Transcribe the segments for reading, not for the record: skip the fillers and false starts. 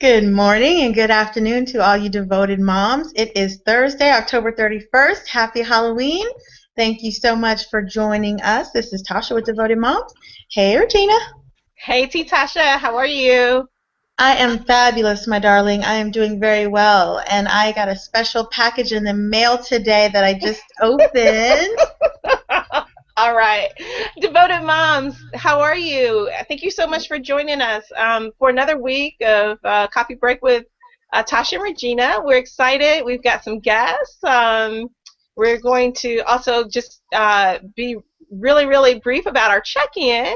Good morning and good afternoon to all you devoted moms. It is Thursday, October 31st. Happy Halloween. Thank you so much for joining us. This is Tasha with Devoted Moms. Hey, Regina. Hey, Tasha, how are you? I am fabulous, my darling. I am doing very well. And I got a special package in the mail today that I just opened. All right. Devoted Moms, how are you? Thank you so much for joining us for another week of Coffee Break with Tasha and Regina. We're excited. We've got some guests. We're going to also just be really, really brief about our check-in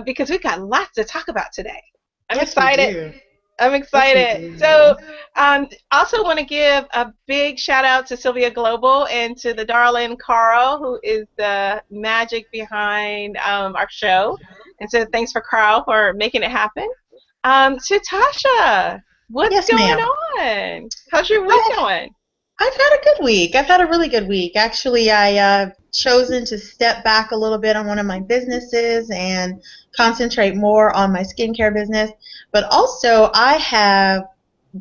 because we've got lots to talk about today. I'm excited. I'm excited. So, also want to give a big shout out to Sylvia Global and to the darling Carl, who is the magic behind our show. And so, thanks for Carl for making it happen. To Tasha, what's going on? How's your week going? I've had a good week. I've had a really good week. Actually, I chosen to step back a little bit on one of my businesses and concentrate more on my skincare business. But also, I have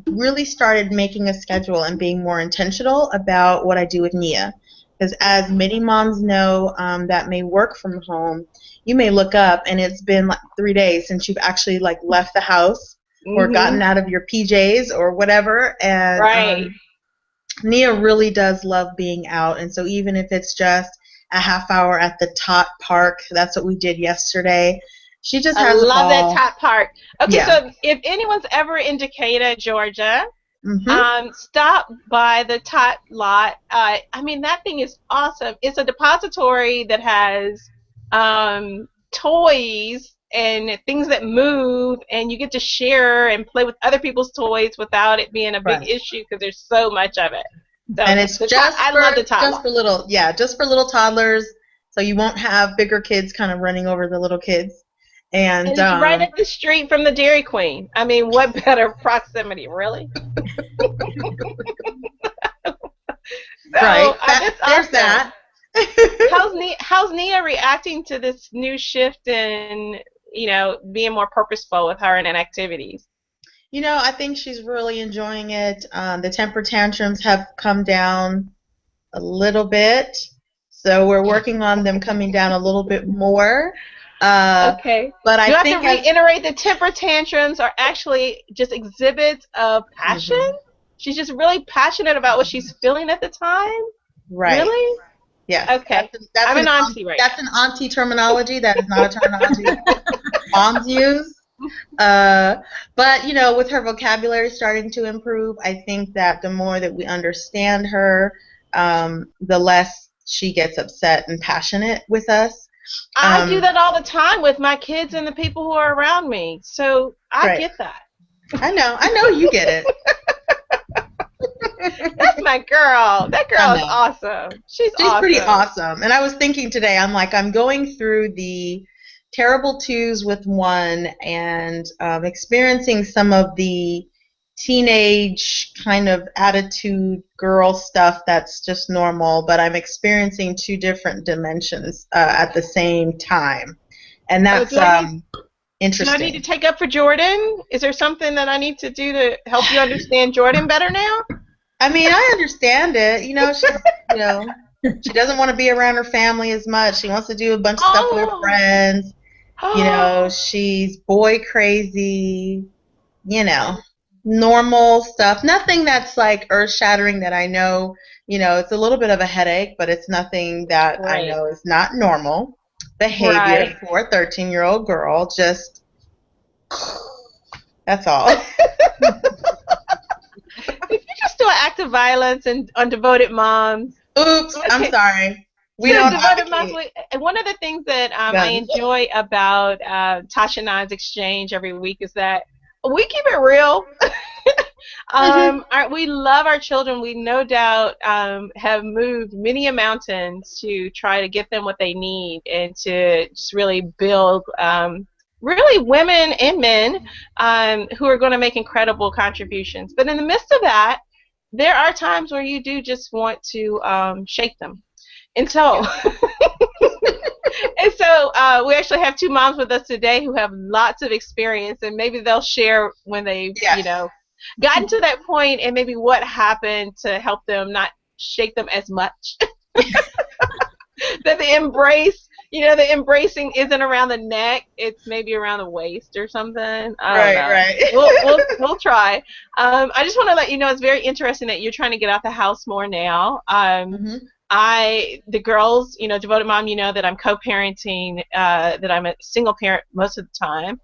really started making a schedule and being more intentional about what I do with Nia. Because as many moms know that may work from home, you may look up and it's been like 3 days since you've actually like left the house or gotten out of your PJs or whatever. And right. Nia really does love being out, and so even if it's just a half hour at the Tot Park, that's what we did yesterday. She just has a ball. I love that Tot Park. Okay, so if anyone's ever in Decatur, Georgia, stop by the Tot lot. I mean, that thing is awesome. It's a depository that has toys and things that move, and you get to share and play with other people's toys without it being a big issue because there's so much of it. So and it's I love the Tot just for little toddlers, so you won't have bigger kids kind of running over the little kids. And it's right up the street from the Dairy Queen. I mean, what better proximity, really? Right. There's that. How's Nia reacting to this new shift in, being more purposeful with her and activities? I think she's really enjoying it. The temper tantrums have come down a little bit, so we're working on them coming down a little bit more. Okay. But I have to reiterate the temper tantrums are actually just exhibits of passion. She's just really passionate about what she's feeling at the time. Right. Really? Yeah. Okay. I'm an auntie right now. That's an auntie terminology. That is not a terminology moms use. But with her vocabulary starting to improve, I think that the more that we understand her, the less she gets upset and passionate with us. I do that all the time with my kids and the people who are around me, so I get that. I know you get it. That's my girl. That girl is awesome. She's awesome. Pretty awesome. And I was thinking today, I'm going through the terrible twos with one and experiencing some of the teenage kind of attitude girl stuff that's just normal, but I'm experiencing two different dimensions at the same time. And that's interesting. Do I need to take up for Jordan? Is there something that I need to do to help you understand Jordan better now? I mean, I understand it. She doesn't want to be around her family as much. She wants to do a bunch of stuff with her friends. She's boy crazy, normal stuff. Nothing that's like earth-shattering that I know, it's a little bit of a headache, but it's nothing that I know is not normal behavior for a 13-year-old girl. Just, that's all. If you just do an act of violence and on Devoted Moms. Oops, okay. I'm sorry. We don't Devoted Moms. And one of the things that I enjoy about Tasha and I's exchange every week is that we keep it real. We love our children. We no doubt have moved many mountains to try to get them what they need and to just really build really women and men who are going to make incredible contributions. But in the midst of that, there are times where you do just want to shake them. And so we actually have two moms with us today who have lots of experience, and maybe they'll share when they, Yes. gotten to that point, and maybe what happened to help them not shake them as much. That the embrace, the embracing isn't around the neck; it's maybe around the waist or something. I don't Right, know. right. We'll try. I just want to let you know it's very interesting that you're trying to get out the house more now. Hmm. The girls, devoted mom, that I'm co-parenting, that I'm a single parent most of the time.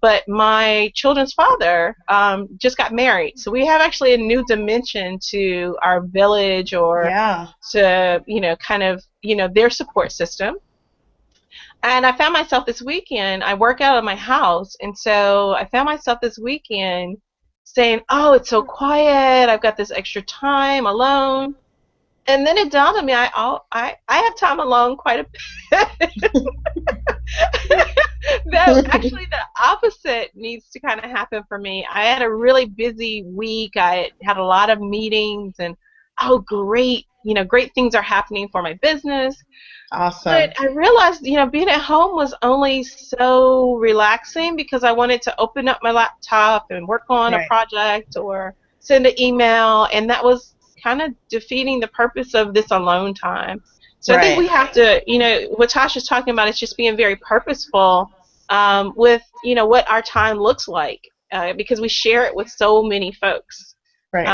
But my children's father just got married, so we have actually a new dimension to our village, or Yeah. to kind of their support system. And I found myself this weekend. I work out of my house, and so I found myself this weekend saying, "Oh, it's so quiet. I've got this extra time alone." And then it dawned on me, I have time alone quite a bit. That actually the opposite needs to kind of happen for me. I had a really busy week. I had a lot of meetings, and great, great things are happening for my business. Awesome. But I realized, being at home was only so relaxing because I wanted to open up my laptop and work on a Right. project or send an email, and that was kind of defeating the purpose of this alone time. So I think Right. we have to, what Tasha's talking about is just being very purposeful with, what our time looks like, because we share it with so many folks. Right.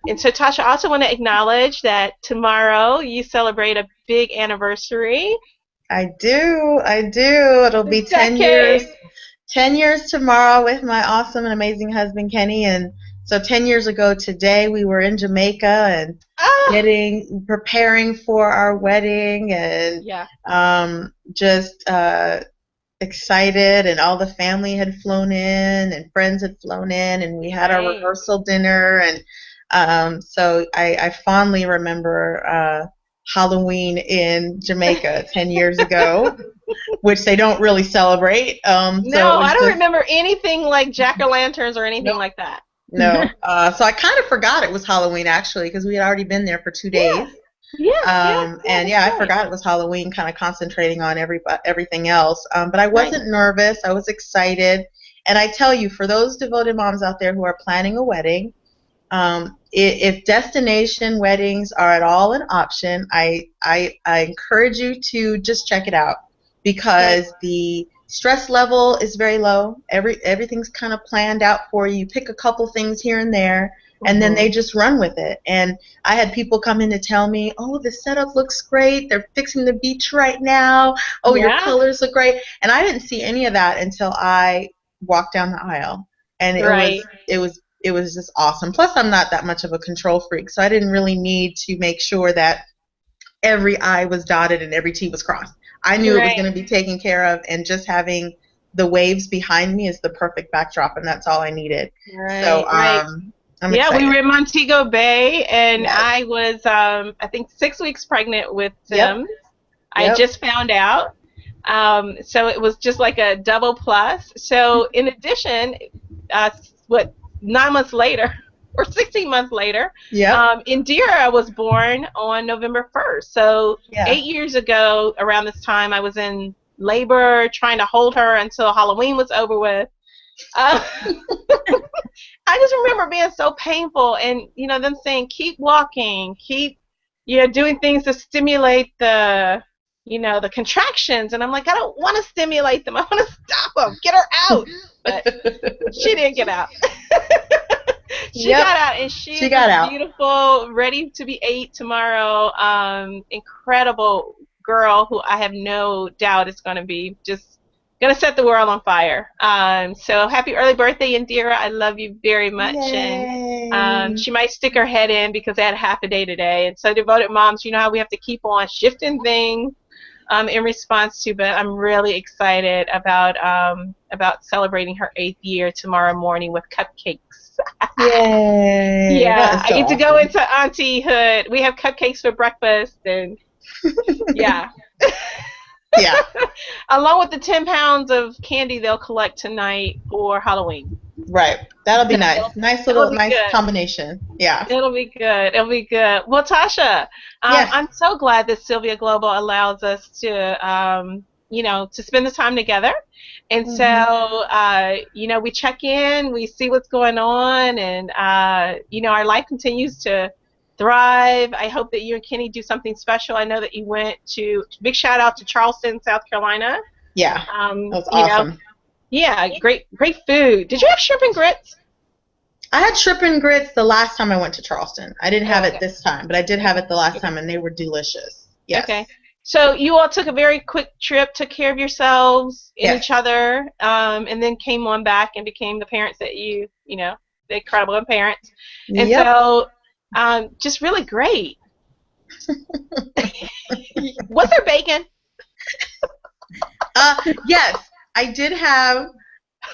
And so, Tasha, I also want to acknowledge that tomorrow you celebrate a big anniversary. I do. I do. It'll The be 10 years. decade. 10 years tomorrow with my awesome and amazing husband Kenny. And so 10 years ago today we were in Jamaica and Ah, preparing for our wedding, and yeah, just excited, and all the family had flown in and friends had flown in, and we had our right. rehearsal dinner. And so I fondly remember Halloween in Jamaica 10 years ago, which they don't really celebrate. So it No, I was don't just, remember anything like jack-o'-lanterns or anything nope, like that. no. So I kind of forgot it was Halloween actually, because we had already been there for 2 days. Yeah, yeah, yeah, yeah, And that's yeah, I right. forgot it was Halloween, kind of concentrating on everything else. But I Right. wasn't nervous. I was excited. And I tell you, for those devoted moms out there who are planning a wedding, if destination weddings are at all an option, I encourage you to just check it out, Right. because the stress level is very low. Everything's kind of planned out for you. You pick a couple things here and there, and then Hmm. they just run with it. And I had people come in to tell me, "Oh, the setup looks great. They're fixing the beach right now. Oh, your Yeah, colors look great." And I didn't see any of that until I walked down the aisle, and right, it was just awesome. Plus, I'm not that much of a control freak, so I didn't really need to make sure that every I was dotted and every T was crossed. I knew it was right, going to be taken care of, and just having the waves behind me is the perfect backdrop, and that's all I needed. So right. I'm Yeah, we excited. were in Montego Bay, and Yes. I was, I think, 6 weeks pregnant with Yep. Tim. I Yep. just found out. So it was just like a double plus. So in addition, uh, what 9 months later or 16 months later, Yep. Indira was born on November 1st. So Yeah. 8 years ago, around this time, I was in labor trying to hold her until Halloween was over with. Uh, I just remember being so painful, and them saying keep walking, keep doing things to stimulate the contractions, and I'm like, I don't want to stimulate them. I want to stop them. Get her out. But she didn't get out. She Yep. got out, and She she's got this out. beautiful, ready to be 8 tomorrow. Incredible girl who I have no doubt is going to be just going to set the world on fire. So happy early birthday, Indira. I love you very much. And Yay. she might stick her head in because I had half a day today. And so, devoted moms, you know how we have to keep on shifting things in response to. But I'm really excited about celebrating her 8th year tomorrow morning with cupcakes. Yay. That Yeah, is I so get to go awesome. into auntie-hood. We have cupcakes for breakfast, and yeah. Yeah. Along with the 10 pounds of candy they'll collect tonight for Halloween. Right. That'll be So nice. Nice it'll little, be nice good. combination. Yeah. It'll be good. It'll be good. Well, Tasha, Yes. I'm so glad that Sylvia Global allows us to to spend the time together. And so, we check in, we see what's going on, and, our life continues to thrive. I hope that you and Kenny do something special. I know that you went to, big shout out to Charleston, South Carolina. Yeah, that was awesome. Yeah, great food. Did you have shrimp and grits? I had shrimp and grits the last time I went to Charleston. I didn't have it this time, but I did have it the last time, and they were delicious. Yes. Okay. So you all took a very quick trip, took care of yourselves and each other, and then came on back and became the parents that the incredible parents. And so, just really great. Was there bacon? Yes, I did have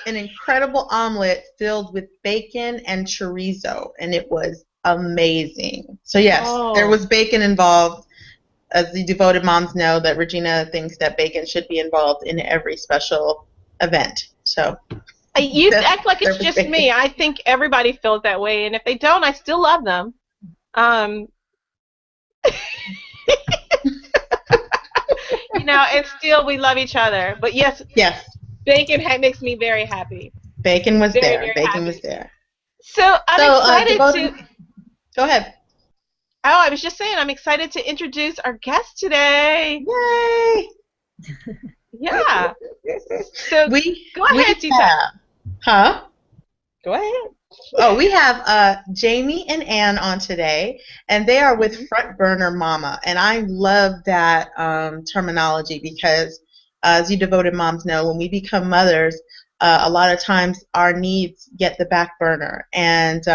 an incredible omelet filled with bacon and chorizo, and it was amazing. So yes, there was bacon involved. As the devoted moms know, that Regina thinks that bacon should be involved in every special event. So you act like it's just bacon. Me. I think everybody feels that way, and if they don't, I still love them. And still we love each other. But yes, bacon makes me very happy. Bacon was there. Bacon was there. So I'm excited to. Go ahead. Oh, I was just saying, I'm excited to introduce our guest today. Yay! Yeah. So go ahead, Huh? Go ahead. Oh, we have Jamie and Ann on today, and they are with Front Burner Mama, and I love that terminology because, as you devoted moms know, when we become mothers, a lot of times our needs get the back burner, and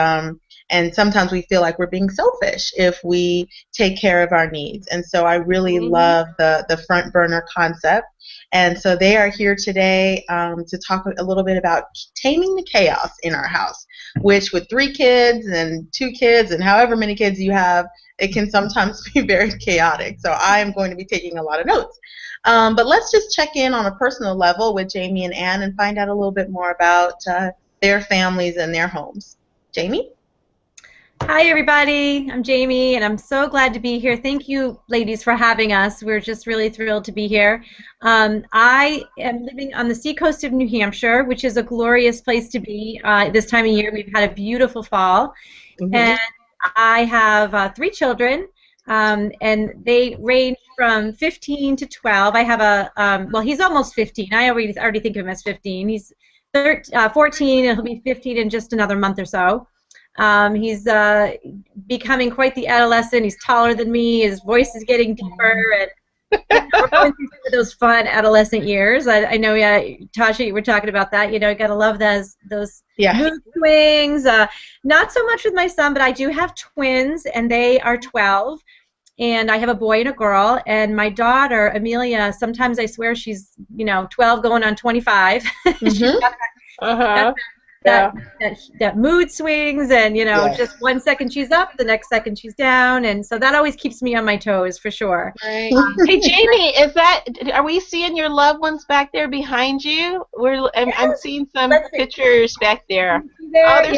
sometimes we feel like we're being selfish if we take care of our needs. And so I really love the front burner concept. And so they are here today to talk a little bit about taming the chaos in our house, which with 3 kids and 2 kids and however many kids you have, it can sometimes be very chaotic. So I am going to be taking a lot of notes. But let's just check in on a personal level with Jamie and Ann and find out a little bit more about their families and their homes. Jamie? Hi, everybody. I'm Jamie, and I'm so glad to be here. Thank you, ladies, for having us. We're just really thrilled to be here. I am living on the seacoast of New Hampshire, which is a glorious place to be this time of year. We've had a beautiful fall, and I have 3 children, and they range from 15 to 12. I have well, he's almost 15. I already think of him as 15. He's 14, and he'll be 15 in just another month or so. He's becoming quite the adolescent. He's taller than me. His voice is getting deeper, and we're going through those fun adolescent years. I know, Tasha, you were talking about that. You gotta love those mood swings. Not so much with my son, but I do have twins, and they are 12. And I have a boy and a girl, and my daughter, Amelia, sometimes I swear she's, 12 going on 25. She's got that mood swings, and just one second she's up, the next second she's down, and so that always keeps me on my toes for sure. Right. Hey Jamie, are we seeing your loved ones back there behind you? I'm seeing some pictures back there. Oh, they're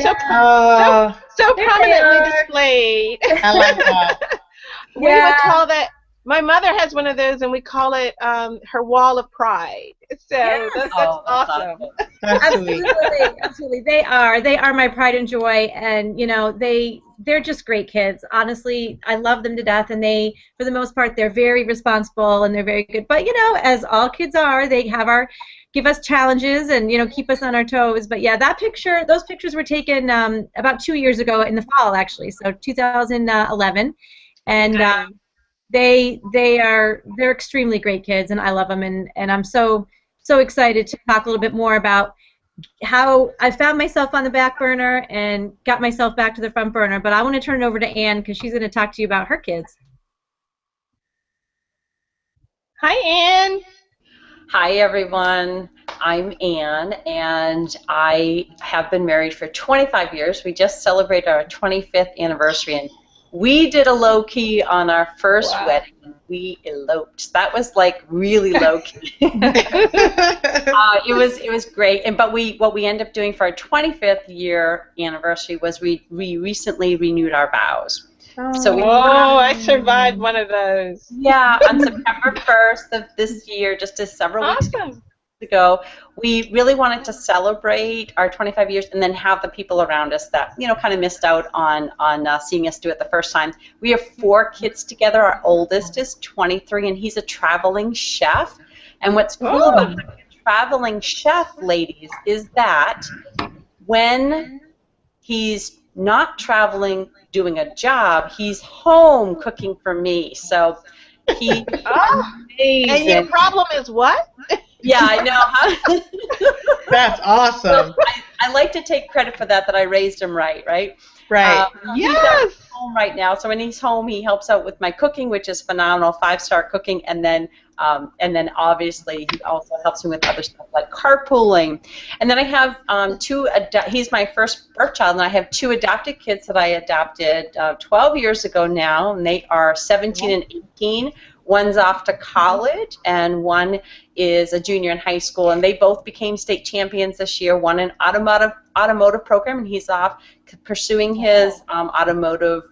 so prominently displayed. I like that. We would call that. My mother has one of those, and we call it her wall of pride. So that's awesome. Absolutely. They are my pride and joy, and they're just great kids. Honestly, I love them to death, and they, for the most part, they're very responsible and they're very good. But as all kids are, they give us challenges and keep us on our toes. But yeah, those pictures were taken about 2 years ago in the fall, actually, so 2011, and. They're extremely great kids, and I love them, and I'm so excited to talk a little bit more about how I found myself on the back burner and got myself back to the front burner. But I want to turn it over to Ann because she's going to talk to you about her kids. Hi, Ann. Hi, everyone. I'm Ann, and I have been married for 25 years. We just celebrated our 25th anniversary, and we did a low-key on our first wedding. We eloped. That was like really low-key. It was great. But what we ended up doing for our 25th year anniversary was we recently renewed our vows. So we Oh, I survived one of those. yeah, on September 1st of this year, just several weeks Awesome. ago, we really wanted to celebrate our 25 years and then have the people around us that, kind of missed out on seeing us do it the first time. We have 4 kids together. Our oldest is 23, and he's a traveling chef. And what's cool about having a traveling chef, ladies, is that when he's not traveling doing a job, he's home cooking for me. So he's amazing. And your problem is what? Yeah, I know. Huh? That's awesome. So I like to take credit for that I raised him right? Right. He's at home right now, so when he's home, he helps out with my cooking, which is phenomenal, 5-star cooking, and then obviously he also helps me with other stuff like carpooling. And then I have he's my first birth child, and I have 2 adopted kids that I adopted 12 years ago now, and they are 17 and 18. One's off to college, and one is a junior in high school, and they both became state champions this year. One in automotive program, and he's off pursuing his automotive,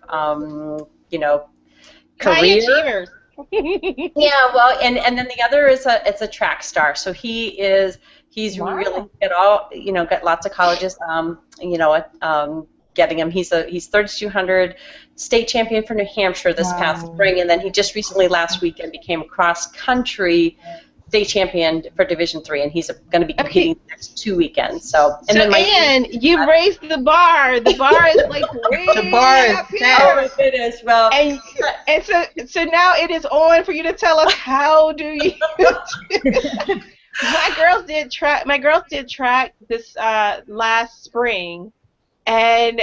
career. Yeah, well, and then the other is a track star. So he's really got lots of colleges. Getting him. He's 3,200 state champion for New Hampshire this past spring, and then he just recently last weekend became cross country state champion for Division III, and he's going to be competing the next 2 weekends. So Ann, you raised the bar. The bar is like way The bar is up here. set. oh, it is. Well, And so now it is on for you to tell us how do you. My girls did track this last spring, and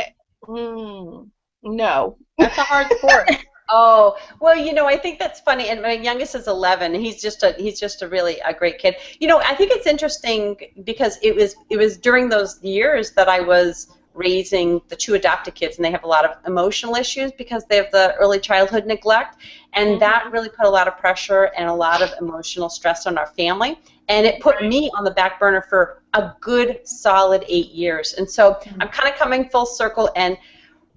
no, That's a hard sport. oh, well, I think that's funny. And my youngest is 11, and he's just a really a great kid. I think it's interesting because it was during those years that I was raising the 2 adopted kids, and they have a lot of emotional issues because they have the early childhood neglect, and that really put a lot of pressure and a lot of emotional stress on our family, and it put me on the back burner for a good solid 8 years. And so I'm kind of coming full circle and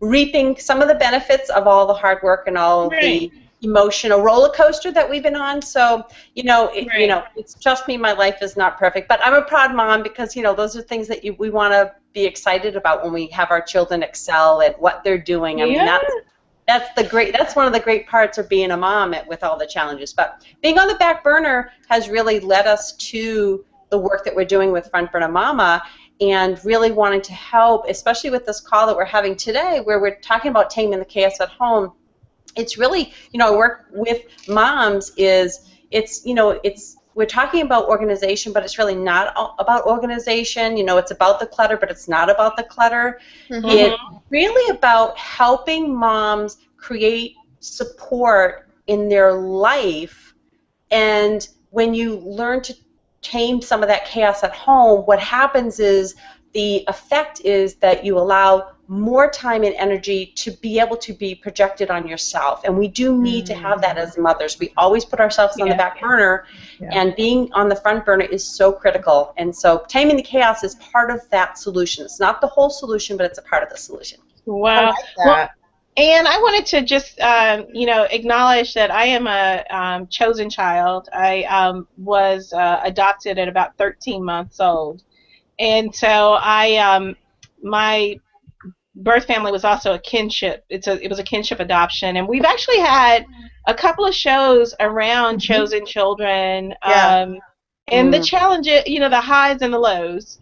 reaping some of the benefits of all the hard work and all the emotional roller coaster that we've been on. So, it's trust me, my life is not perfect, but I'm a proud mom because, those are things that we want to be excited about when we have our children excel at what they're doing. I mean, that's one of the great parts of being a mom with all the challenges. But being on the back burner has really led us to the work that we're doing with Front Burner Mama, and really wanting to help, especially with this call that we're having today, where we're talking about taming the chaos at home. It's really, work with moms we're talking about organization, but it's really not about organization. It's about the clutter, but it's not about the clutter. Mm-hmm. It's really about helping moms create support in their life. And when you learn to tame some of that chaos at home, what happens is the effect is that you allow more time and energy to be able to be projected on yourself. And we do need to have that as mothers. We always put ourselves on the back burner, and being on the front burner is so critical. And so taming the chaos is part of that solution. It's not the whole solution, but it's a part of the solution. Wow. I like that. And I wanted to just, acknowledge that I am a chosen child. I was adopted at about 13 months old. And so my birth family was also a kinship. It was a kinship adoption. And we've actually had a couple of shows around chosen children. And the challenges, the highs and the lows.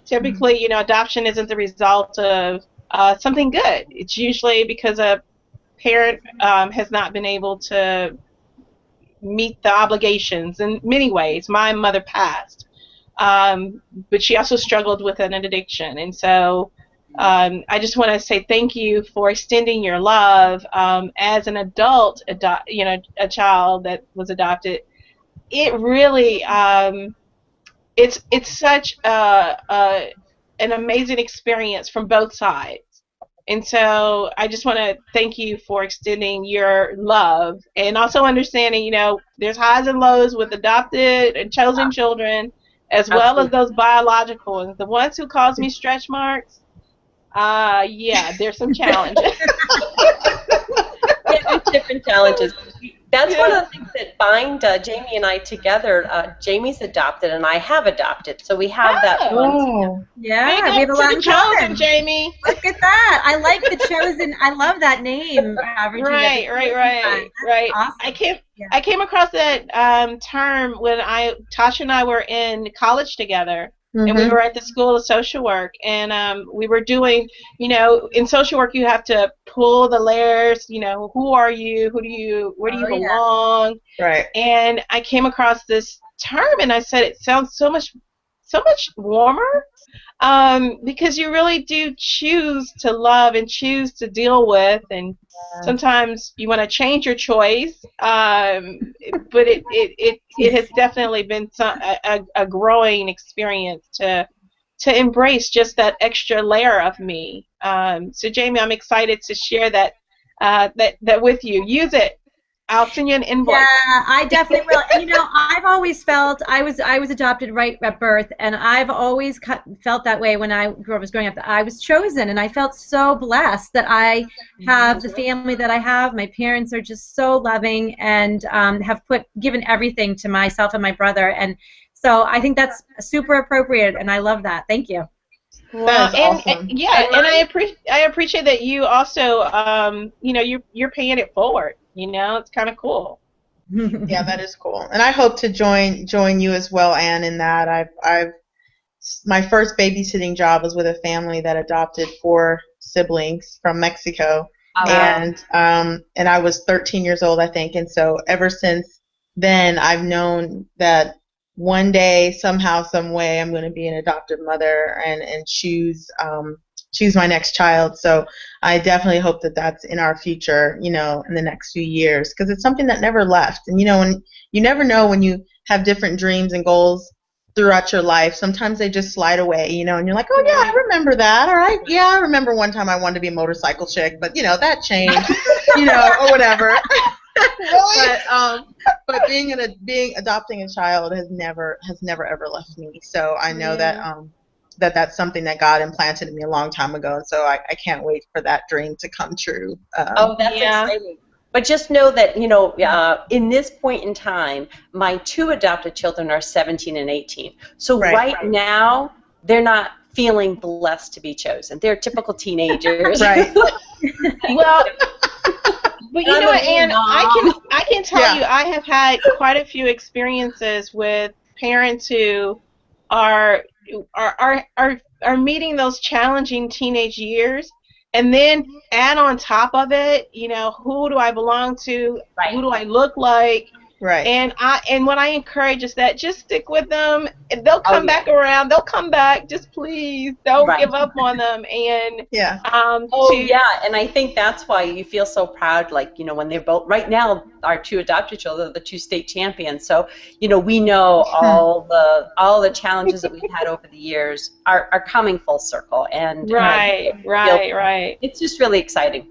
Typically, adoption isn't the result of something good. It's usually because a parent has not been able to meet the obligations in many ways. My mother passed, but she also struggled with an addiction. And so I just want to say thank you for extending your love as an adult, a child that was adopted. It really, it's such an amazing experience from both sides. And so I just want to thank you for extending your love and also understanding, there's highs and lows with adopted and chosen children as well as those biological ones. The ones who cause me stretch marks, there's some challenges. Yeah, there's different challenges. That's one of the things that bind Jamie and I together. Jamie's adopted, and I have adopted, so we have that bond. Oh. Yeah, Big we up have a to lot the in chosen, common. Jamie. Look at that. I like the chosen. I love that name, Regina. Right, The right, chosen right, one. That's right. awesome. Yeah. I came across that term when Tasha and I were in college together, and we Mm-hmm. were at the School of Social Work, and we were doing, in social work you have to pull the layers. Who are you? Where do you Oh, yeah. belong? Right. And I came across this term, and I said it sounds so much warmer. Because you really do choose to love and choose to deal with, and sometimes you want to change your choice. But it has definitely been a growing experience to embrace just that extra layer of me. So Jamie, I'm excited to share that with you. Use it. I'll send you an invoice. Yeah, I definitely will. And I've always felt I was adopted right at birth, and I've always felt that way when I was growing up. That I was chosen, and I felt so blessed that I have the family that I have. My parents are just so loving and have given everything to myself and my brother, and so I think that's super appropriate, and I love that. Thank you. Well, That is awesome. and I appreciate that you also, you're paying it forward. It's kind of cool. Yeah, that is cool. And I hope to join you as well, Anne, in that. I've my first babysitting job was with a family that adopted 4 siblings from Mexico. Oh, wow. And I was 13 years old, I think. And so ever since then, I've known that one day, somehow, some way, I'm going to be an adoptive mother and choose my next child. So I definitely hope that that's in our future, in the next few years, because it's something that never left. And when you never know when you have different dreams and goals throughout your life, sometimes they just slide away, and you're like, oh yeah, I remember that, or I remember one time I wanted to be a motorcycle chick, but that changed, or whatever. But adopting a child has never ever left me. So I know that that's something that God implanted in me a long time ago, and so I can't wait for that dream to come true. That's exciting. But just know that, in this point in time, my 2 adopted children are 17 and 18. So right now, they're not feeling blessed to be chosen. They're typical teenagers. Right. Well, but you know what, Anne, I can tell you, I have had quite a few experiences with parents who are meeting those challenging teenage years, and then add on top of it, who do I belong to? Right. Who do I look like? Right. And what I encourage is that just stick with them. They'll come back around. They'll come back. Just please don't give up on them. And and I think that's why you feel so proud. Like when they're both right now, our 2 adopted children are the 2 state champions. So we know all the challenges that we've had over the years are coming full circle. And right. It's just really exciting.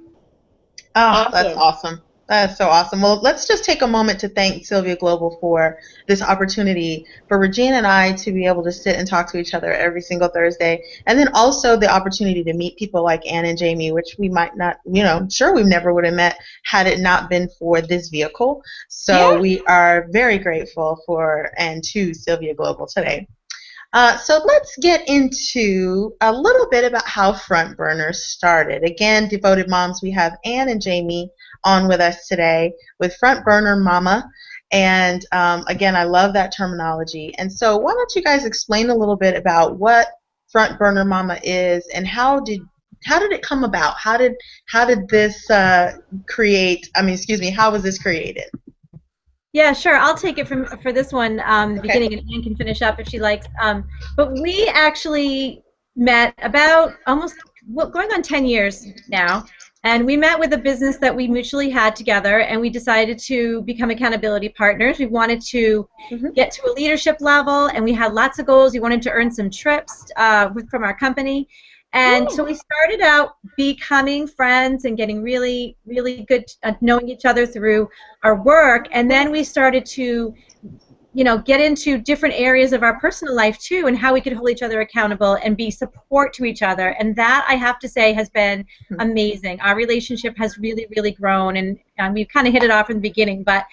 Oh, awesome. That's awesome. That's so awesome. Well, let's just take a moment to thank Sylvia Global for this opportunity for Regina and I to be able to sit and talk to each other every single Thursday, and then also the opportunity to meet people like Anne and Jamie, which we might not, sure we never would have met had it not been for this vehicle. So we are very grateful for and to Sylvia Global today. So let's get into a little bit about how Front Burner started. Again, Devoted Moms, we have Anne and Jamie on with us today with Front Burner Mama. And again, I love that terminology. And so why don't you guys explain a little bit about what Front Burner Mama is and how did it come about? How did this how was this created? Yeah, sure. I'll take it for this one, the beginning, and Anne can finish up if she likes. But we actually met about going on 10 years now, and we met with a business that we mutually had together, and we decided to become accountability partners. We wanted to get to a leadership level, and we had lots of goals. We wanted to earn some trips from our company. And so we started out becoming friends and getting really, really good at knowing each other through our work. And then we started to get into different areas of our personal life too, and how we could hold each other accountable and be support to each other. And that, I have to say, has been amazing. Our relationship has really, really grown, and we've kind of hit it off in the beginning, but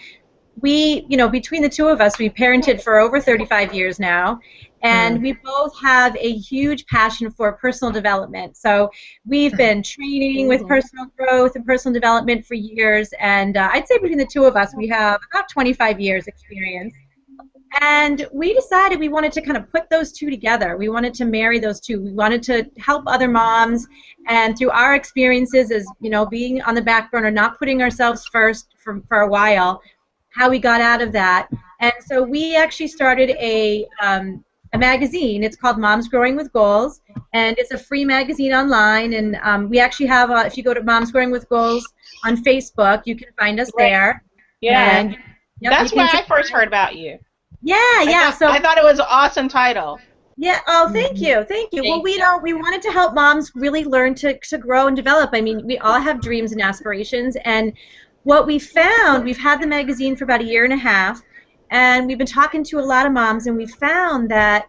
we, between the two of us, we parented for over 35 years now, and we both have a huge passion for personal development. So we've been training with personal growth and personal development for years, and I'd say between the two of us, we have about 25 years experience. And we decided we wanted to kind of put those two together. We wanted to marry those two. We wanted to help other moms, and through our experiences as, being on the back burner, not putting ourselves first for a while, how we got out of that. And so we actually started a magazine. It's called Moms Growing with Goals, and it's a free magazine online. And we actually have, if you go to Moms Growing with Goals on Facebook, you can find us there. Yeah. And, that's where I first heard about you. Yeah. I thought it was an awesome title. Yeah. Oh, thank you. Well, we wanted to help moms really learn to grow and develop. I mean, we all have dreams and aspirations, and what we found, we've had the magazine for about a year and a half, and we've been talking to a lot of moms, and we found that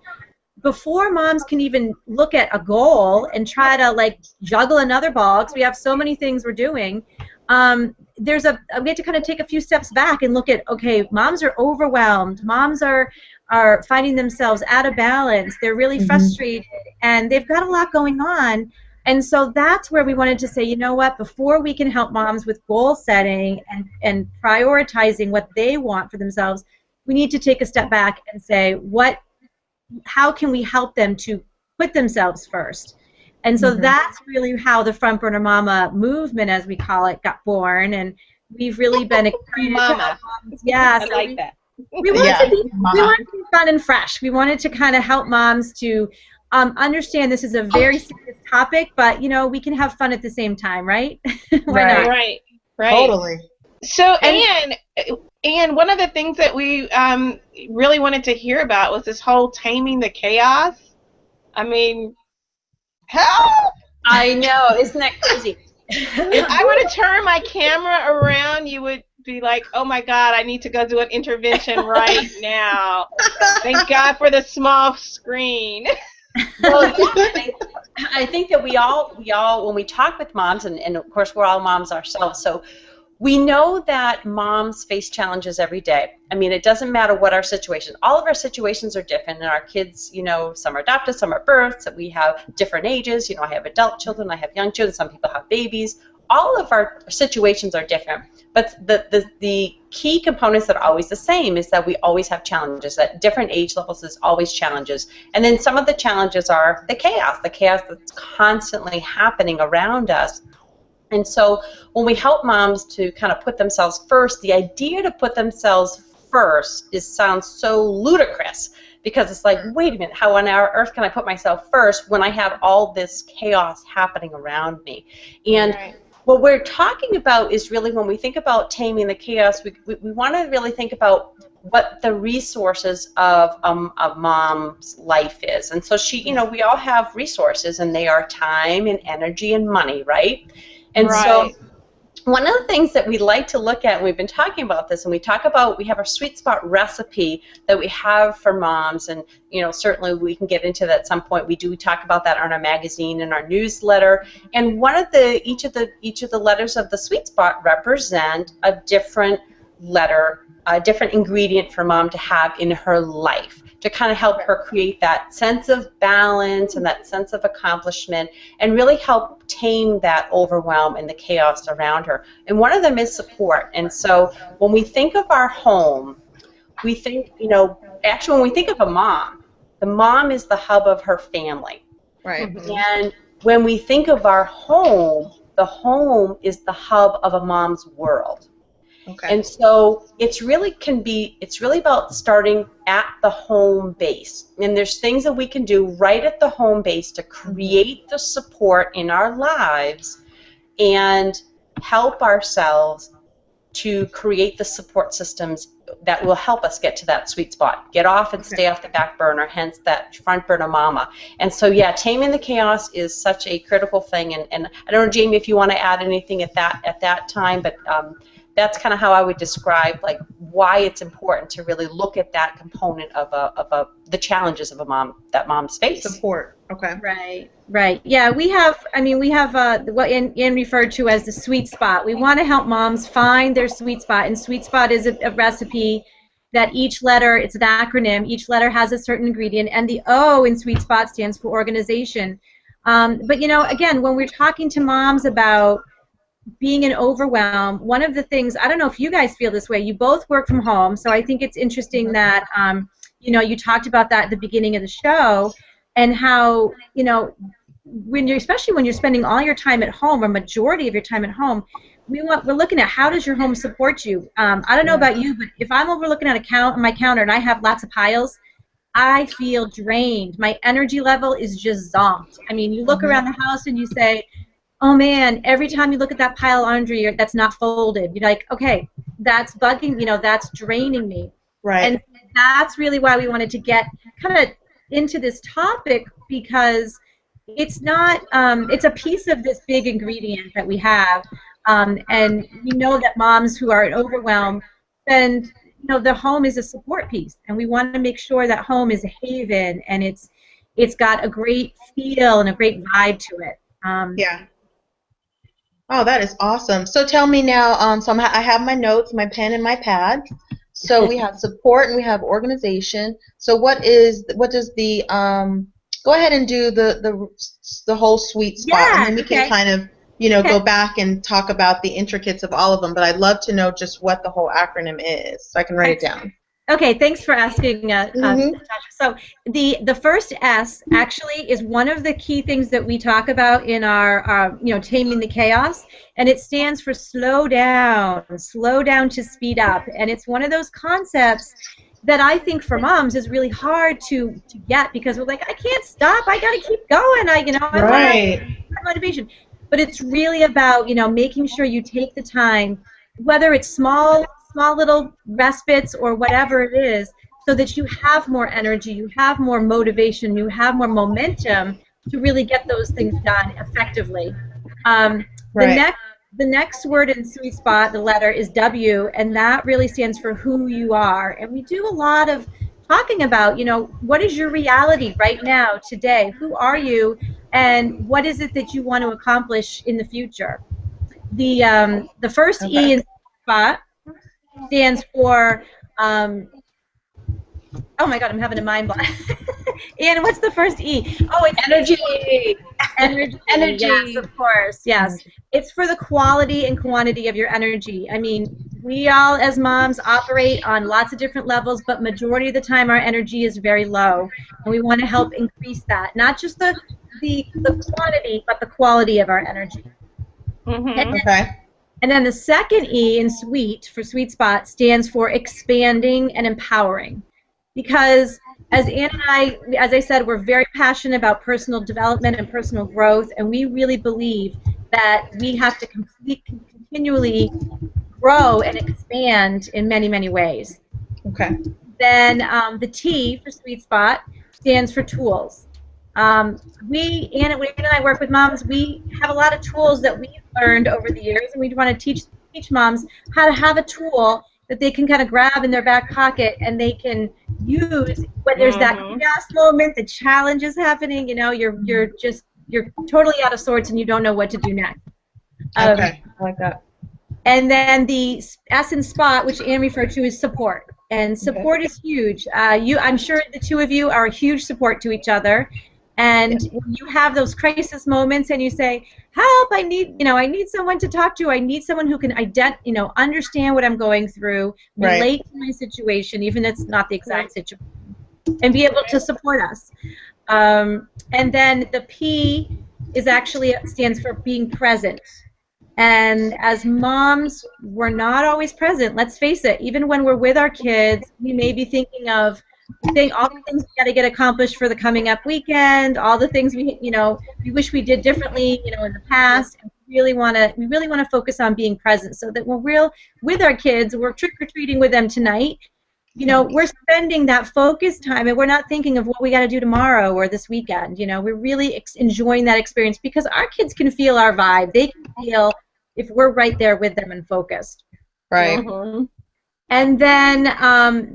before moms can even look at a goal and try to juggle another ball, because we have so many things we're doing, we have to kind of take a few steps back and look at, okay, moms are overwhelmed, moms are finding themselves out of balance, they're really frustrated, and they've got a lot going on. And so that's where we wanted to say, you know what, before we can help moms with goal setting and prioritizing what they want for themselves, we need to take a step back and say, how can we help them to put themselves first? And so that's really how the Front Burner Mama movement, as we call it, got born. And we've really been excited Mama. to help moms. Yeah, I like that. We wanted to be fun and fresh. We wanted to kind of help moms to understand this is a very serious topic, but we can have fun at the same time, right? Why not? Right. Totally. So, Anne, one of the things that we really wanted to hear about was this whole taming the chaos. I mean, help! I know, isn't that crazy? If I were to turn my camera around, you would be like, oh my God, I need to go do an intervention right now. Thank God for the small screen. Well, yeah, I think that we all, when we talk with moms, and of course we're all moms ourselves, so we know that moms face challenges every day. I mean, it doesn't matter what our situation. All of our situations are different, and our kids, some are adopted, some are births, we have different ages. I have adult children, I have young children, some people have babies. All of our situations are different, but the key components that are always the same is that we always have challenges. At different age levels, there's always challenges. And then some of the challenges are the chaos that's constantly happening around us. And so when we help moms to kind of put themselves first, the idea to put themselves first sounds so ludicrous, because it's like, wait a minute, how on our earth can I put myself first when I have all this chaos happening around me? And what we're talking about is really, when we think about taming the chaos, we want to really think about what the resources of a mom's life is. And so we all have resources, and they are time and energy and money, right? And so one of the things that we like to look at, and we've been talking about this, and we have our sweet spot recipe that we have for moms, and certainly we can get into that at some point. We do talk about that on our magazine and our newsletter. And each of the letters of the sweet spot represent a different letter, a different ingredient for mom to have in her life, to kind of help her create that sense of balance and that sense of accomplishment, and really help tame that overwhelm and the chaos around her. And one of them is support. And so when we think of our home, we think, actually when we think of a mom, the mom is the hub of her family. Right. And when we think of our home, the home is the hub of a mom's world. Okay. And so it's really about starting at the home base. And there's things that we can do right at the home base to create the support in our lives and help ourselves to create the support systems that will help us get to that sweet spot, get off and stay off the back burner, hence that front burner mama. And so, yeah, taming the chaos is such a critical thing. And I don't know, Jamie, if you want to add anything at that time, but that's kind of how I would describe like why it's important to really look at that component of the challenges of a mom that moms face. Support. Okay. Right, right. Yeah, we have, I mean, we have what Ann referred to as the sweet spot. We want to help moms find their sweet spot, and sweet spot is a recipe that each letter, it's an acronym, each letter has a certain ingredient, and the O in sweet spot stands for organization. But, you know, again, when we're talking to moms about being in overwhelm, one of the things, I don't know if you guys feel this way, you both work from home, so I think it's interesting that, you know, you talked about that at the beginning of the show, and how, you know, when you're, especially when you're spending all your time at home, or majority of your time at home, we're looking at how does your home support you. I don't know about you, but if I'm overlooking at my counter and I have lots of piles, I feel drained. My energy level is just zonked. I mean, you look around the house and you say, oh man, every time you look at that pile of laundry that's not folded, you're like, okay, that's bugging, you know, that's draining me. Right. And that's really why we wanted to get kind of into this topic, because it's not, it's a piece of this big ingredient that we have, and we know that moms who are in overwhelm spend, you know, the home is a support piece, and we want to make sure that home is a haven, and it's got a great feel and a great vibe to it. Yeah. Oh, that is awesome. So tell me now, so I have my notes, my pen, and my pad. So we have support and we have organization. So what does the go ahead and do the whole sweet spot, Yeah, and then we can kind of, you know, go back and talk about the intricacies of all of them. But I'd love to know just what the whole acronym is, so I can write it down. Okay, thanks for asking, Tasha. So the first S actually is one of the key things that we talk about in our, you know, Taming the Chaos, and it stands for slow down to speed up, and it's one of those concepts that I think for moms is really hard to get, because we're like, I can't stop, I gotta keep going, I want motivation, but it's really about, you know, making sure you take the time, whether it's small little respites or whatever it is, so that you have more energy, you have more motivation, you have more momentum to really get those things done effectively. The next word in sweet spot, the letter, is W, and that really stands for who you are. And we do a lot of talking about, you know, what is your reality right now, today? Who are you, and what is it that you want to accomplish in the future? The first E in sweet spot stands for, oh my God, I'm having a mind blank. And what's the first E? Oh, it's Energy. Energy. Yes, of course. Yes. It's for the quality and quantity of your energy. I mean, we all as moms operate on lots of different levels, but majority of the time our energy is very low, and we want to help increase that. Not just the quantity, but the quality of our energy. And then the second E in sweet, for sweet spot, stands for expanding and empowering. Because as Ann and I, as I said, we're very passionate about personal development and personal growth, and we really believe that we have to continually grow and expand in many, many ways. Okay. Then the T for sweet spot stands for tools. Ann and I work with moms. We have a lot of tools that we've learned over the years, and we want to teach moms how to have a tool that they can kind of grab in their back pocket and they can use when there's that chaos moment, the challenge is happening. You know, you're totally out of sorts and you don't know what to do next. Okay, I like that. And then the S in spot, which Ann referred to, is support. And support is huge. I'm sure the two of you are a huge support to each other. And when you have those crisis moments and you say, help, I need someone to talk to. I need someone who can understand what I'm going through, relate to my situation, even if it's not the exact situation, and be able to support us. And then the P is actually stands for being present. And as moms, we're not always present. Let's face it. Even when we're with our kids, we may be thinking of all the things we got to get accomplished for the coming up weekend, all the things we wish we did differently, in the past. And we really want to focus on being present, so that when we're with our kids, we're trick or treating with them tonight. We're spending that focused time, and we're not thinking of what we got to do tomorrow or this weekend. We're really enjoying that experience, because our kids can feel our vibe. They can feel if we're right there with them and focused. Right. Mhm. And then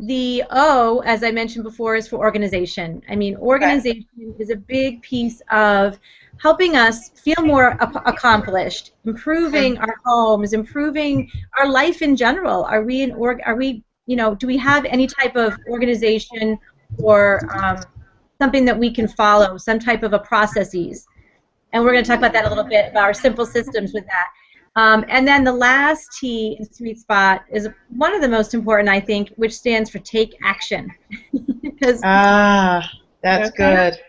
the O, as I mentioned before, is for organization. I mean, organization is a big piece of helping us feel more accomplished, improving our homes, improving our life in general. Are we, do we have any type of organization or something that we can follow, some type of a processes? And we're going to talk about that a little bit, about our simple systems with that. And then the last T in Sweet Spot is one of the most important, I think, which stands for take action. Because That's Okay. good.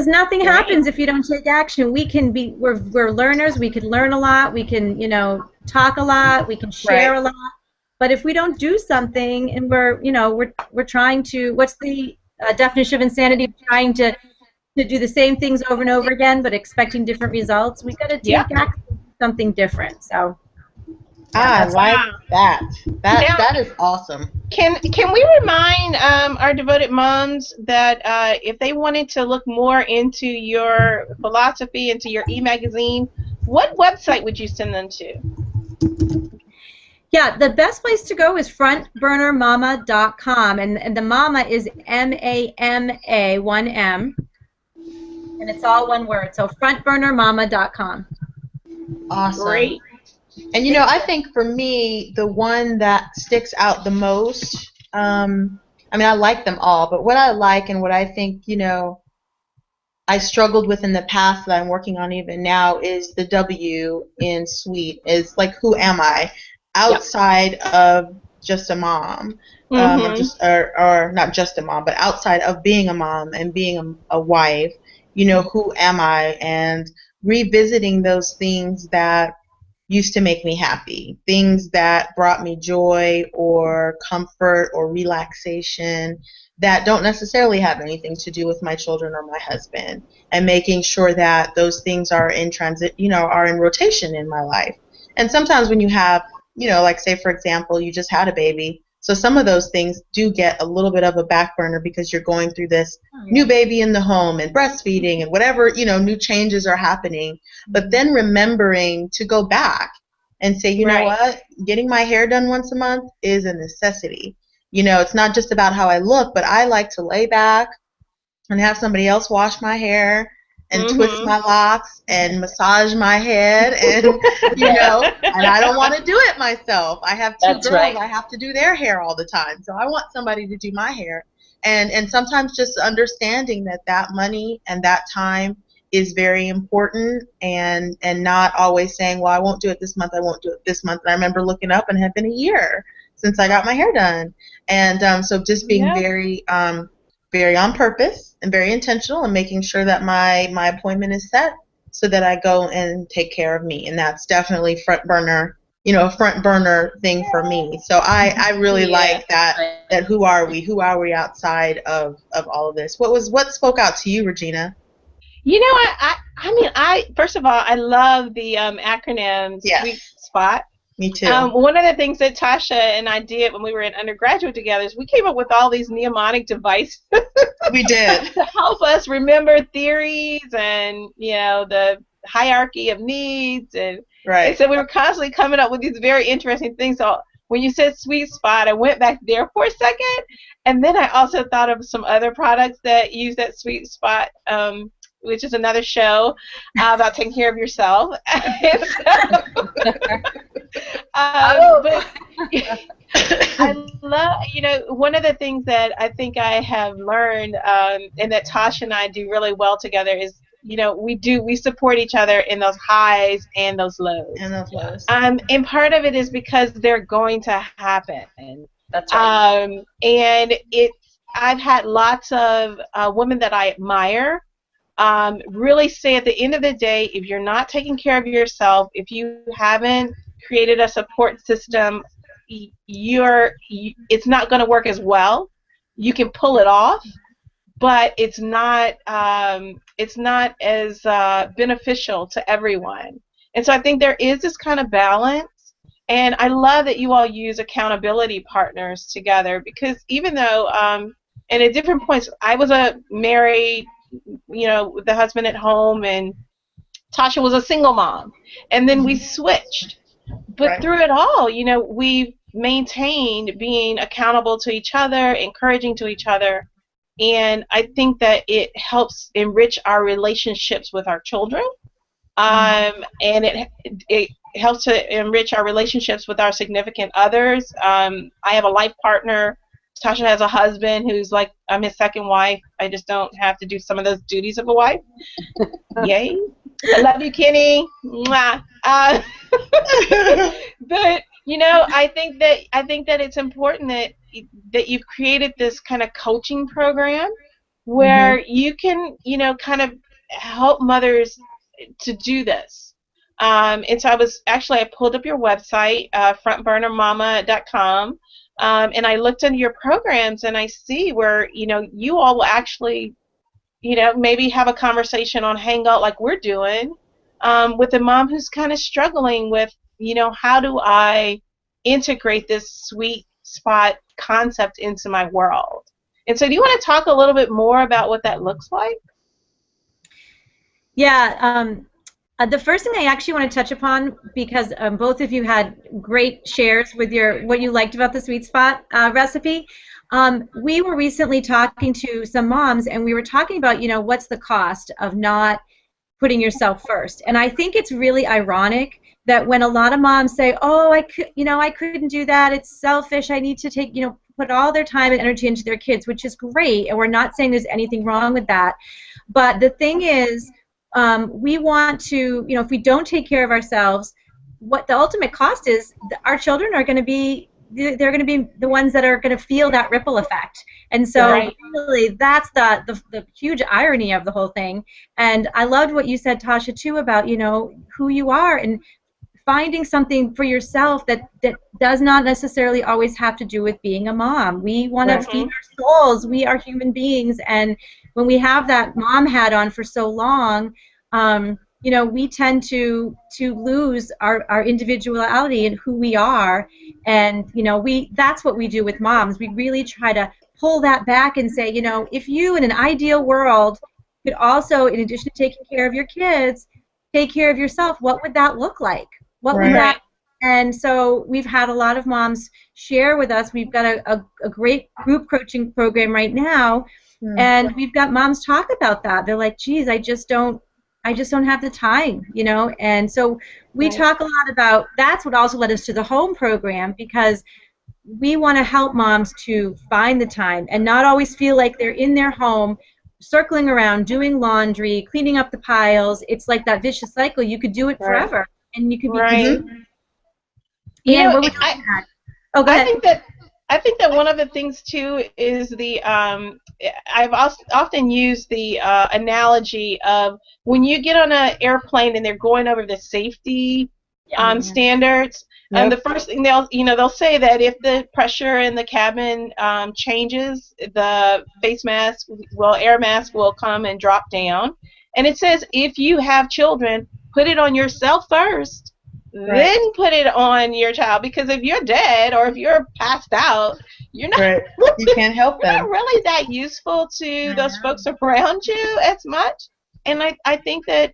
nothing Great. happens if you don't take action. We're learners. We can learn a lot. We can talk a lot. We can share Right. a lot. But if we don't do something, and we're trying to, what's the definition of insanity? Trying to do the same things over and over again, but expecting different results. We got to Yep. take action, do something different. So, yeah, I that's like Wow. that. Now, That is awesome. can we remind our devoted moms that if they wanted to look more into your philosophy, into your e-magazine, what website would you send them to? yeah. The best place to go is frontburnermama.com, and the mama is MAMA, one M, and it's all one word. So frontburnermama.com. Awesome. Great. And I think for me, the one that sticks out the most, I mean, I like them all, but what I like and what I think, I struggled with in the past that I'm working on even now is the W in sweet, is like, who am I Yep. outside of just a mom, Mhm. or not just a mom, but outside of being a mom and being a wife, who am I, and revisiting those things that used to make me happy, things that brought me joy or comfort or relaxation that don't necessarily have anything to do with my children or my husband, and making sure that those things are in transit, are in rotation in my life. And sometimes when you have, like, say for example, you just had a baby, so some of those things do get a little bit of a back burner because you're going through this new baby in the home and breastfeeding and whatever, new changes are happening. But then remembering to go back and say, you know Right. what, getting my hair done once a month is a necessity. It's not just about how I look, but I like to lay back and have somebody else wash my hair and twist Mhm. my locks and massage my head, and and I don't want to do it myself. I have two That's girls, right. I have to do their hair all the time, so I want somebody to do my hair. And sometimes just understanding that money and that time is very important, and not always saying, well, I won't do it this month, I won't do it this month. And I remember looking up and it had been a year since I got my hair done. And so just being Yep. very on purpose and very intentional, and making sure that my appointment is set so that I go and take care of me. And that's definitely a front burner thing for me. So I really Yeah. like that who are we outside of all of this. What spoke out to you, Regina? I mean, first of all, I love the acronym Sweet Yes, Spot. me too. One of the things that Tasha and I did when we were in undergraduate together is we came up with all these mnemonic devices We did. to help us remember theories and the hierarchy of needs, and Right. so we were constantly coming up with these very interesting things. So when you said Sweet Spot, I went back there for a second, and then I also thought of some other products that use that Sweet Spot, which is another show about taking care of yourself. And so, but I love, one of the things that I think I have learned, and that Tasha and I do really well together is, we support each other in those highs and those lows. And those lows. And part of it is because they're going to happen. That's right. And I've had lots of women that I admire really say at the end of the day, if you're not taking care of yourself, if you haven't created a support system, it's not going to work as well. You can pull it off, but it's not as beneficial to everyone. And so I think there is this kind of balance. And I love that you all use accountability partners together, because even though, and at different points, I was married, with the husband at home, and Tasha was a single mom, and then we switched. But Right. through it all, we've maintained being accountable to each other, encouraging to each other. And I think that it helps enrich our relationships with our children. And it helps to enrich our relationships with our significant others. I have a life partner. Tasha has a husband who's like, I'm his second wife. I just don't have to do some of those duties of a wife. Yay. I love you, Kenny. Mwah. But I think that it's important that you've created this kind of coaching program where you can, kind of help mothers to do this. And so I pulled up your website, frontburnermama.com, and I looked into your programs, and I see where, you all will actually, maybe have a conversation on Hangout like we're doing, with a mom who's kind of struggling with, how do I integrate this sweet spot concept into my world? And so do you want to talk a little bit more about what that looks like? Yeah, the first thing I actually want to touch upon, because both of you had great shares with what you liked about the sweet spot recipe. We were recently talking to some moms, and we were talking about, what's the cost of not putting yourself first. And I think it's really ironic that when a lot of moms say, "Oh, I couldn't do that. It's selfish. I need to take, put all their time and energy into their kids," which is great, and we're not saying there's anything wrong with that. But the thing is, we want to, if we don't take care of ourselves, what the ultimate cost is, our children are going to be, they're going to be the ones that are going to feel that ripple effect. And so really that's the huge irony of the whole thing. And I loved what you said, Tasha, too, about, who you are and finding something for yourself that does not necessarily always have to do with being a mom. We want to feed our souls. We are human beings, and when we have that mom hat on for so long, we tend to lose our individuality and who we are. And that's what we do with moms. We really try to pull that back and say, if you in an ideal world could also, in addition to taking care of your kids, take care of yourself, what would that look like? What would that? And so we've had a lot of moms share with us. We've got a great group coaching program right now, and we've got moms talk about that. They're like, "Geez, I just don't have the time," And so we talk a lot about. That's what also led us to the home program, because we want to help moms to find the time and not always feel like they're in their home circling around doing laundry, cleaning up the piles. It's like that vicious cycle. You could do it forever. And you can be go ahead. I think that one of the things too is I've often used the analogy of when you get on an airplane and they're going over the safety standards. The first thing they'll say that if the pressure in the cabin changes, the air mask will come and drop down. And it says if you have children, put it on yourself first, then put it on your child, because if you're dead or if you're passed out, you're not. You can't help them. You're not really that useful to those folks around you as much. And I think that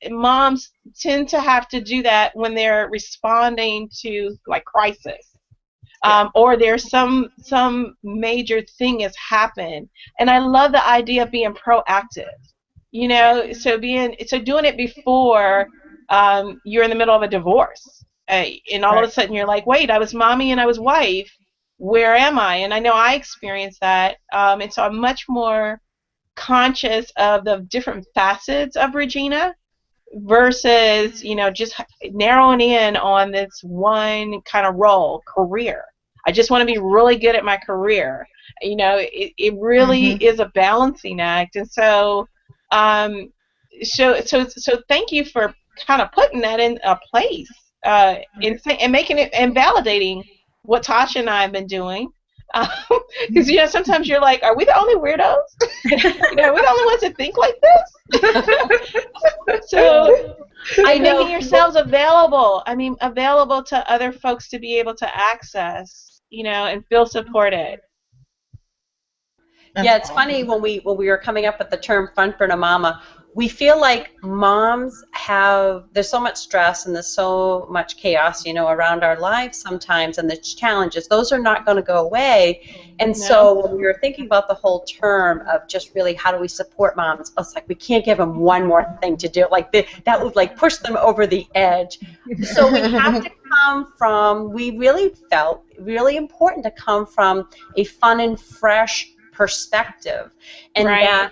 moms tend to have to do that when they're responding to like crisis. Or there's some major thing has happened. And I love the idea of being proactive. So doing it before you're in the middle of a divorce, and all of a sudden you're like, wait, I was mommy and I was wife. Where am I? And I know I experienced that, and so I'm much more conscious of the different facets of Regina versus just narrowing in on this one kind of role, career. I just want to be really good at my career. It really is a balancing act, and so. So thank you for kind of putting that in a place, and making it and validating what Tasha and I have been doing. Because sometimes you're like, are we the only weirdos? Are we the only ones that think like this? So making yourselves available. Available to other folks to be able to access, and feel supported. Yeah, it's funny when we were coming up with the term front burner mama, we feel like moms there's so much stress and there's so much chaos, around our lives sometimes, and the challenges, those are not going to go away. And so when we were thinking about the whole term of just really how do we support moms, it's like we can't give them one more thing to do. Like that would like push them over the edge. So we have to we really felt really important to come from a fun and fresh perspective. And that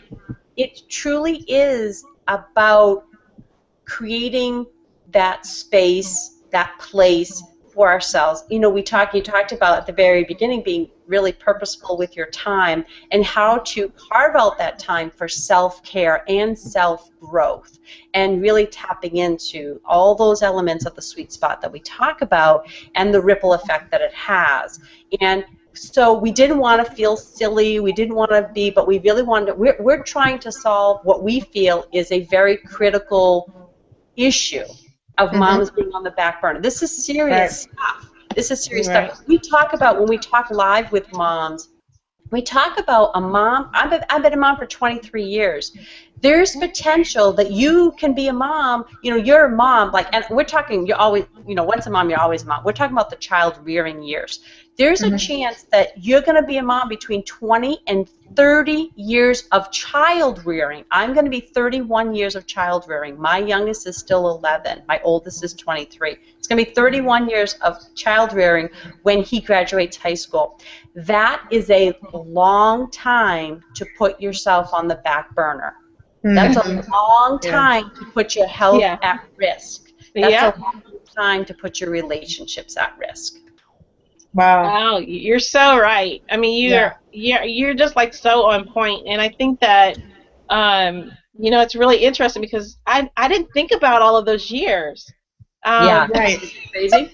it truly is about creating that space, that place for ourselves. You talked about at the very beginning being really purposeful with your time and how to carve out that time for self-care and self-growth and really tapping into all those elements of the sweet spot that we talk about and the ripple effect that it has. And so we didn't want to feel silly, we didn't want to be, but we really wanted to, we're trying to solve what we feel is a very critical issue of moms being on the back burner. This is serious stuff. This is serious stuff. We talk about, when we talk live with moms, we talk about a mom. I've been a mom for 23 years. There's potential that you can be a mom. You're a mom, and we're talking, you're always, once a mom, you're always a mom. We're talking about the child rearing years. There's a chance that you're going to be a mom between 20 and 30 years of child rearing. I'm going to be 31 years of child rearing. My youngest is still 11. My oldest is 23. It's going to be 31 years of child rearing when he graduates high school. That is a long time to put yourself on the back burner. That's a long time to put your health at risk. That's a long time to put your relationships at risk. Wow, you're so right. I mean, you're just like so on point, and I think that it's really interesting because I didn't think about all of those years. Crazy.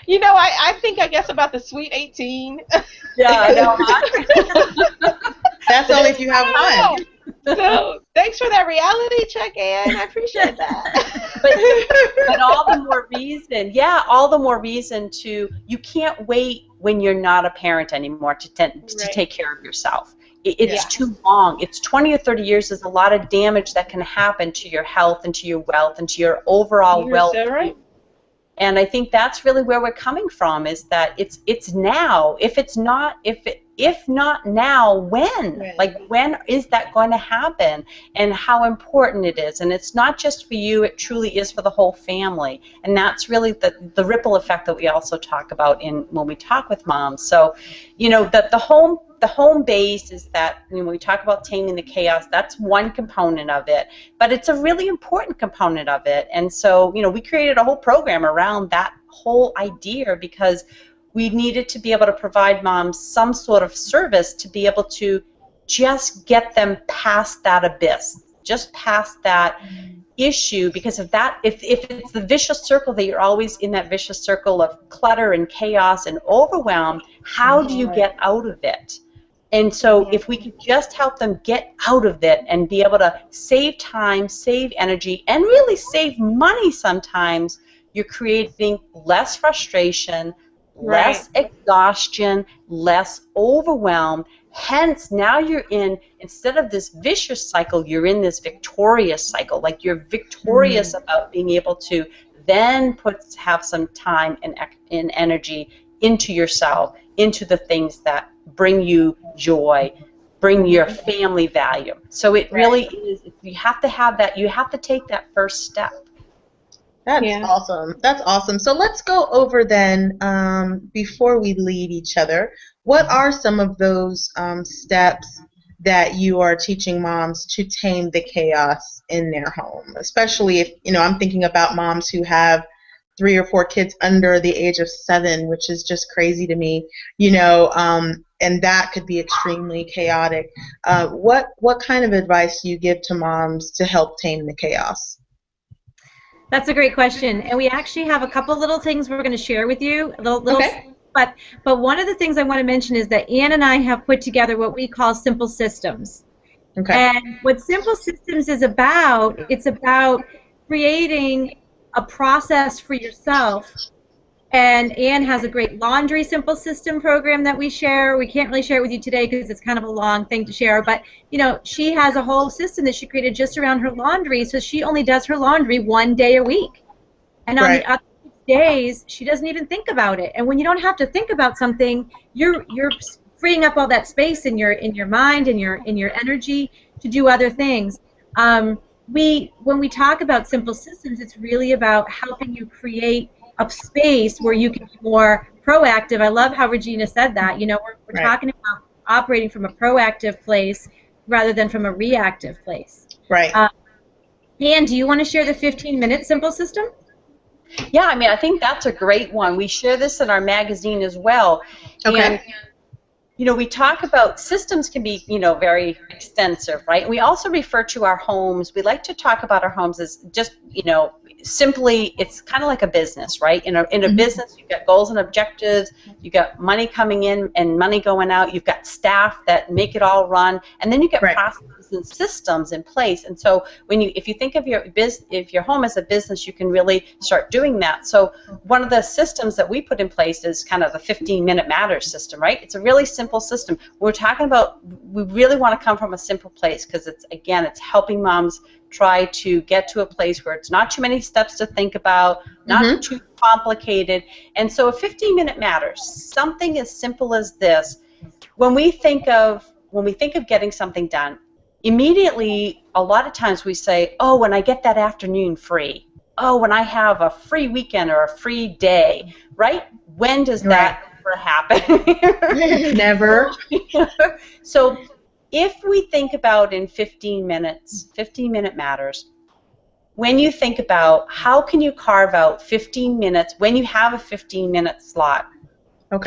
I think I guess about the sweet 18. Yeah, I know. That's only if you have one. So thanks for that reality check, Ann. I appreciate that. but all the more reason you can't wait when you're not a parent anymore to take care of yourself. It's too long. It's 20 or 30 years. There's a lot of damage that can happen to your health and to your wealth and to your overall well-being. So right. And I think that's really where we're coming from, is that it's now. If not now, when? Like, when is that going to happen? And how important it is. And it's not just for you, it truly is for the whole family. And that's really the ripple effect that we also talk about when we talk with moms. So, the home base is that, when we talk about taming the chaos, that's one component of it, but it's a really important component of it. And so, we created a whole program around that whole idea because we needed to be able to provide moms some sort of service to be able to just get them past that abyss, just past that issue, because if it's the vicious circle that you're always in, that vicious circle of clutter and chaos and overwhelm, how do you get out of it? And so if we could just help them get out of it and be able to save time, save energy, and really save money sometimes, you're creating less frustration, less exhaustion, less overwhelm. Hence, now you're instead of this vicious cycle, you're in this victorious cycle. Like, you're victorious about being able to then have some time and energy into yourself, into the things that bring you joy, bring your family value. So it really is, you have to have that, you have to take that first step. That's awesome. That's awesome. So let's go over then, before we leave each other, what are some of those steps that you are teaching moms to tame the chaos in their home? Especially if, I'm thinking about moms who have 3 or 4 kids under the age of 7, which is just crazy to me, and that could be extremely chaotic. What kind of advice do you give to moms to help tame the chaos? That's a great question, and we actually have a couple little things we're going to share with you. But one of the things I want to mention is that Ann and I have put together what we call simple systems. Okay. And what simple systems is about, it's about creating a process for yourself And Anne has a great laundry simple system program that we share. We can't really share it with you today because it's kind of a long thing to share, but you know, she has a whole system that she created just around her laundry, so she only does her laundry 1 day a week. And on the other days, she doesn't even think about it. And when you don't have to think about something, you're freeing up all that space in your mind and your energy to do other things. When we talk about simple systems, it's really about helping you create a space where you can be more proactive. I love how Regina said that. You know, we're talking about operating from a proactive place rather than from a reactive place. Right. Anne, do you want to share the 15-minute simple system? Yeah, I mean, I think that's a great one. We share this in our magazine as well. Okay. And, you know, we talk about systems can be, you know, very extensive, right? And we also refer to our homes. We like to talk about our homes as just, you know, simply, it's kind of like a business, right? In a business, you've got goals and objectives, you've got money coming in and money going out, you've got staff that make it all run, and then you get processes and systems in place. And so if you think of your home as a business, you can really start doing that. So one of the systems that we put in place is kind of the 15-minute matters system, right? It's a really simple system. We're talking about, we really want to come from a simple place because it's helping moms try to get to a place where it's not too many steps to think about, not too complicated. And so a 15-minute matters, something as simple as this. When we think of getting something done, immediately a lot of times we say, oh, when I get that afternoon free. Oh, when I have a free weekend or a free day, right? When does that ever happen? Never. So if we think about in 15 minutes, 15-minute matters, when you think about how can you carve out 15 minutes when you have a 15-minute slot, look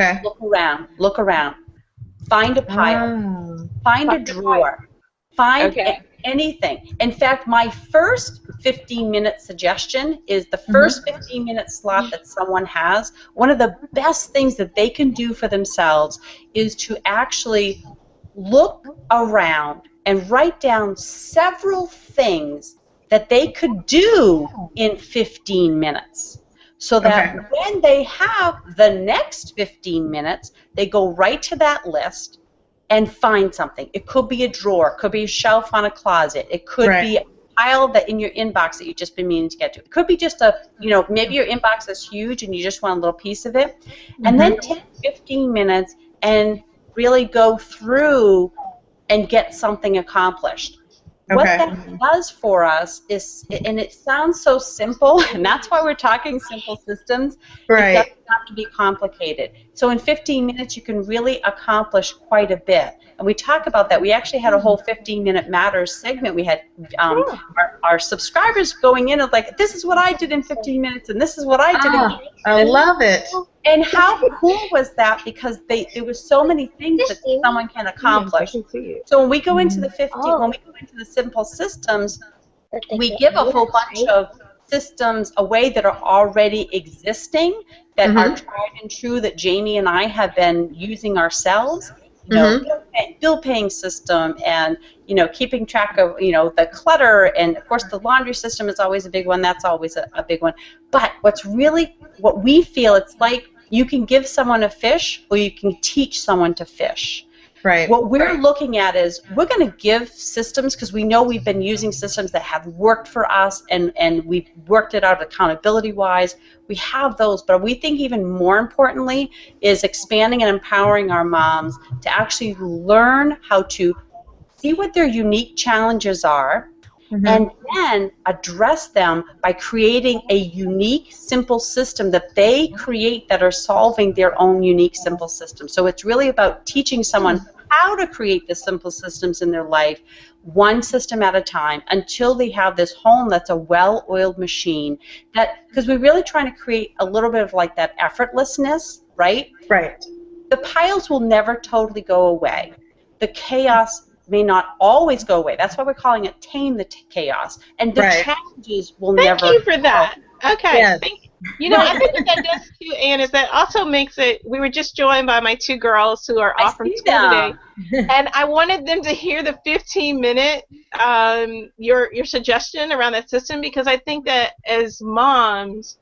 around, find a pile, find a drawer, find anything. In fact, my first 15-minute suggestion is the first 15-minute slot that someone has. One of the best things that they can do for themselves is to actually look around and write down several things that they could do in 15 minutes so that when they have the next 15 minutes, they go right to that list and find something. It could be a drawer, it could be a shelf on a closet, it could be a pile that in your inbox that you've just been meaning to get to. It could be just a, you know, maybe your inbox is huge and you just want a little piece of it. And then take 15 minutes and really go through and get something accomplished. What that does for us is, and it sounds so simple, and that's why we're talking simple systems, it doesn't have to be complicated. So in 15 minutes you can really accomplish quite a bit. And we talk about that. We actually had a whole 15-minute matters segment. We had our subscribers going in and like, this is what I did in 15 minutes, and this is what I did in 15 minutes. I love it. And how cool was that? Because there was so many things that someone can accomplish. So when we go into the when we go into the simple systems, we give a whole bunch of systems away that are already existing, that are tried and true, that Jamie and I have been using ourselves. You know, bill paying system, and you know, keeping track of, you know, the clutter, and of course the laundry system is always a big one. That's always a big one. But what we feel, it's like you can give someone a fish or you can teach someone to fish. Right. What we're looking at is we're going to give systems, because we know we've been using systems that have worked for us, and we've worked it out accountability-wise. We have those, but we think even more importantly is expanding and empowering our moms to actually learn how to see what their unique challenges are, and then address them by creating a unique, simple system that they create that are solving their own unique, simple system. So it's really about teaching someone how to create the simple systems in their life, one system at a time, until they have this home that's a well-oiled machine. Because we're really trying to create a little bit of like that effortlessness, right? Right. The piles will never totally go away. The chaos may not always go away. That's why we're calling it Tame the Chaos. And the challenges will never. Thank you for that. Okay. Yes. You know, I think what that does too, Anne, is that also makes it, we were just joined by my two girls who are off from school today, and I wanted them to hear the 15-minute, your suggestion around that system, because I think that as moms,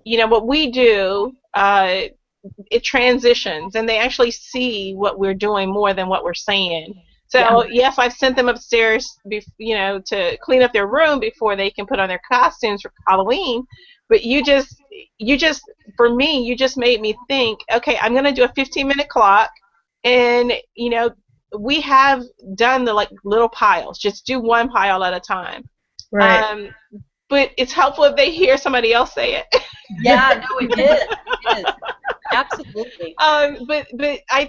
you know, what we do it transitions, and they actually see what we're doing more than what we're saying. So yes, I've sent them upstairs, to clean up their room before they can put on their costumes for Halloween. But you just, for me, you just made me think. Okay, I'm going to do a 15-minute clock, and we have done the little piles. Just do one pile at a time. Right. But it's helpful if they hear somebody else say it. Yeah, no, it is. It is. Absolutely. But I